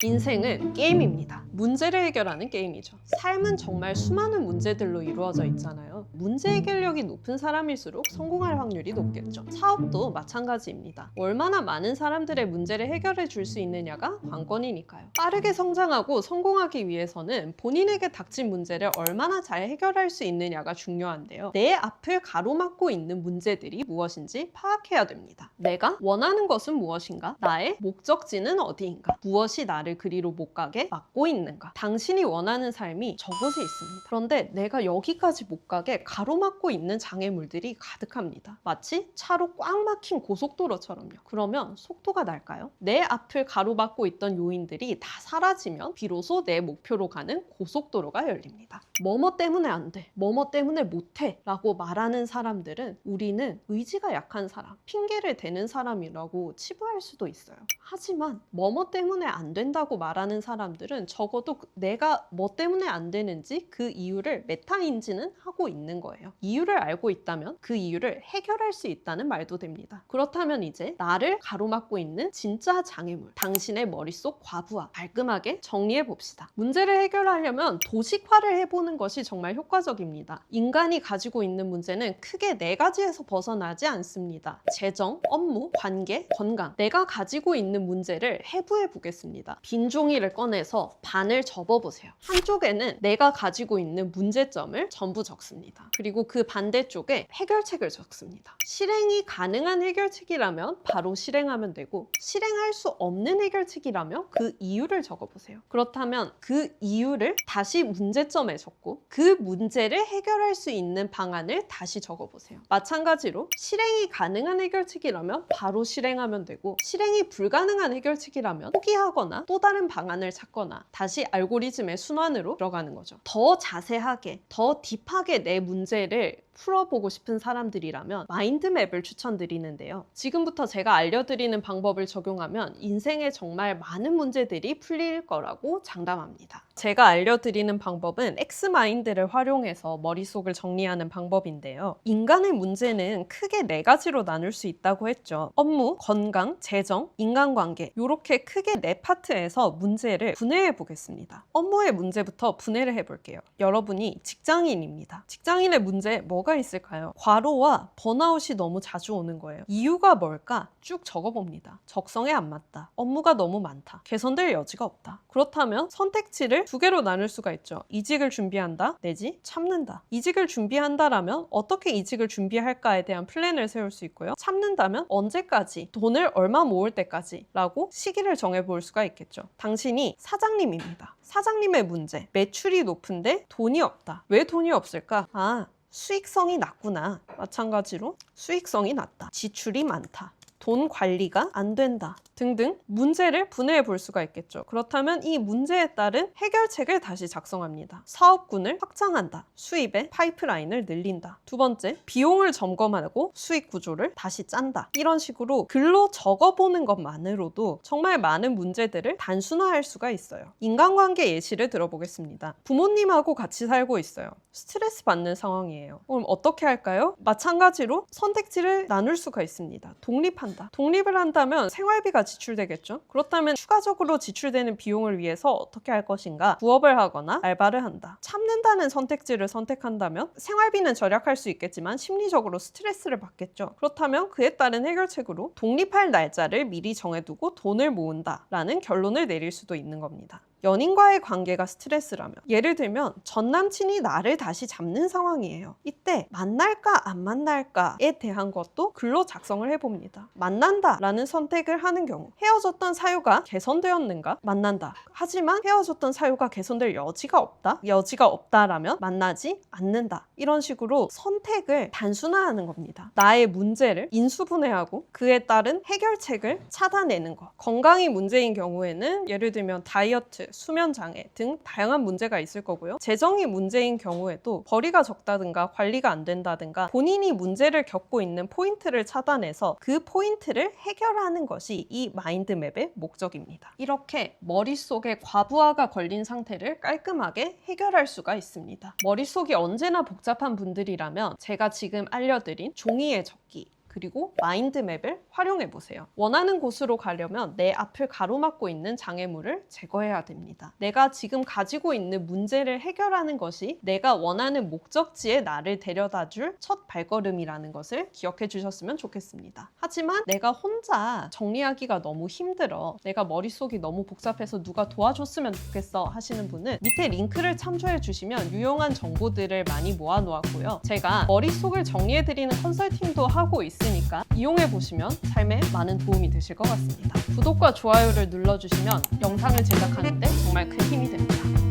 인생은 게임입니다. 문제를 해결하는 게임이죠. 삶은 정말 수많은 문제들로 이루어져 있잖아요. 문제 해결력이 높은 사람일수록 성공할 확률이 높겠죠. 사업도 마찬가지입니다. 얼마나 많은 사람들의 문제를 해결해 줄 수 있느냐가 관건이니까요. 빠르게 성장하고 성공하기 위해서는 본인에게 닥친 문제를 얼마나 잘 해결할 수 있느냐가 중요한데요. 내 앞을 가로막고 있는 문제들이 무엇인지 파악해야 됩니다. 내가 원하는 것은 무엇인가? 나의 목적지는 어디인가? 무엇이 나를 그리로 못 가게 막고 있는가? 당신이 원하는 삶이 저곳에 있습니다. 그런데 내가 여기까지 못 가게 가로막고 있는 장애물들이 가득합니다. 마치 차로 꽉 막힌 고속도로처럼요. 그러면 속도가 날까요? 내 앞을 가로막고 있던 요인들이 다 사라지면 비로소 내 목표로 가는 고속도로가 열립니다. 뭐뭐 때문에 안 돼, 뭐뭐 때문에 못해 라고 말하는 사람들은 우리는 의지가 약한 사람, 핑계를 대는 사람이라고 치부할 수도 있어요. 하지만 뭐뭐 때문에 안 된다고 말하는 사람들은 적어도 내가 뭐 때문에 안 되는지 그 이유를 메타인지는 하고 있는 거예요. 이유를 알고 있다면 그 이유를 해결할 수 있다는 말도 됩니다. 그렇다면 이제 나를 가로막고 있는 진짜 장애물, 당신의 머릿속 과부하 깔끔하게 정리해 봅시다. 문제를 해결하려면 도식화를 해보는 것이 정말 효과적입니다. 인간이 가지고 있는 문제는 크게 4가지에서 벗어나지 않습니다. 재정, 업무, 관계, 건강. 내가 가지고 있는 문제를 해부해 보겠습니다. 빈 종이를 꺼내서 반을 접어보세요. 한쪽에는 내가 가지고 있는 문제점을 전부 적습니다. 그리고 그 반대쪽에 해결책을 적습니다. 실행이 가능한 해결책이라면 바로 실행하면 되고, 실행할 수 없는 해결책이라면 그 이유를 적어보세요. 그렇다면 그 이유를 다시 문제점에 적고 그 문제를 해결할 수 있는 방안을 다시 적어보세요. 마찬가지로 실행이 가능한 해결책이라면 바로 실행하면 되고, 실행이 불가능한 해결책이라면 포기하거나 또 다른 방안을 찾거나 다시 알고리즘의 순환으로 들어가는 거죠. 더 자세하게, 더 딥하게 내 문제를 풀어보고 싶은 사람들이라면 마인드맵을 추천드리는데요. 지금부터 제가 알려드리는 방법을 적용하면 인생에 정말 많은 문제들이 풀릴 거라고 장담합니다. 제가 알려드리는 방법은 X마인드를 활용해서 머릿속을 정리하는 방법인데요. 인간의 문제는 크게 4가지로 나눌 수 있다고 했죠. 업무, 건강, 재정, 인간관계, 이렇게 크게 4파트에서 문제를 분해해 보겠습니다. 업무의 문제부터 분해를 해볼게요. 여러분이 직장인입니다. 직장인의 문제 뭐가 있을까요? 과로와 번아웃이 너무 자주 오는 거예요. 이유가 뭘까? 쭉 적어봅니다. 적성에 안 맞다. 업무가 너무 많다. 개선될 여지가 없다. 그렇다면 선택지를 2개로 나눌 수가 있죠. 이직을 준비한다 내지 참는다. 이직을 준비한다라면 어떻게 이직을 준비할까에 대한 플랜을 세울 수 있고요. 참는다면 언제까지, 돈을 얼마 모을 때까지 라고 시기를 정해볼 수가 있겠죠. 당신이 사장님입니다. 사장님의 문제, 매출이 높은데 돈이 없다. 왜 돈이 없을까? 수익성이 낮구나. 마찬가지로 수익성이 낮다. 지출이 많다. 돈 관리가 안 된다. 등등 문제를 분해해 볼 수가 있겠죠. 그렇다면 이 문제에 따른 해결책을 다시 작성합니다. 사업군을 확장한다. 수입의 파이프라인을 늘린다. 2번째, 비용을 점검하고 수익 구조를 다시 짠다. 이런 식으로 글로 적어보는 것만으로도 정말 많은 문제들을 단순화할 수가 있어요. 인간관계 예시를 들어보겠습니다. 부모님하고 같이 살고 있어요. 스트레스 받는 상황이에요. 그럼 어떻게 할까요? 마찬가지로 선택지를 나눌 수가 있습니다. 독립한다. 독립을 한다면 생활비가 지출되겠죠? 그렇다면 추가적으로 지출되는 비용을 위해서 어떻게 할 것인가? 부업을 하거나 알바를 한다. 참는다는 선택지를 선택한다면 생활비는 절약할 수 있겠지만 심리적으로 스트레스를 받겠죠. 그렇다면 그에 따른 해결책으로 독립할 날짜를 미리 정해두고 돈을 모은다 라는 결론을 내릴 수도 있는 겁니다. 연인과의 관계가 스트레스라면, 예를 들면 전 남친이 나를 다시 잡는 상황이에요. 이때 만날까 안 만날까에 대한 것도 글로 작성을 해봅니다. 만난다 라는 선택을 하는 경우, 헤어졌던 사유가 개선되었는가? 만난다. 하지만 헤어졌던 사유가 개선될 여지가 없다? 여지가 없다라면 만나지 않는다. 이런 식으로 선택을 단순화하는 겁니다. 나의 문제를 인수분해하고 그에 따른 해결책을 찾아내는 것. 건강이 문제인 경우에는 예를 들면 다이어트, 수면장애 등 다양한 문제가 있을 거고요. 재정이 문제인 경우에도 벌이가 적다든가 관리가 안 된다든가 본인이 문제를 겪고 있는 포인트를 찾아내서 그 포인트를 해결하는 것이 이 마인드맵의 목적입니다. 이렇게 머릿속에 과부하가 걸린 상태를 깔끔하게 해결할 수가 있습니다. 머릿속이 언제나 복잡한 분들이라면 제가 지금 알려드린 종이에 적기, 그리고 마인드맵을 활용해 보세요. 원하는 곳으로 가려면 내 앞을 가로막고 있는 장애물을 제거해야 됩니다. 내가 지금 가지고 있는 문제를 해결하는 것이 내가 원하는 목적지에 나를 데려다줄 첫 발걸음이라는 것을 기억해 주셨으면 좋겠습니다. 하지만 내가 혼자 정리하기가 너무 힘들어, 내가 머릿속이 너무 복잡해서 누가 도와줬으면 좋겠어 하시는 분은 밑에 링크를 참조해 주시면 유용한 정보들을 많이 모아 놓았고요. 제가 머릿속을 정리해 드리는 컨설팅도 하고 있으니까 이용해 보시면 삶에 많은 도움이 되실 것 같습니다. 구독과 좋아요를 눌러주시면 영상을 제작하는데 정말 큰 힘이 됩니다.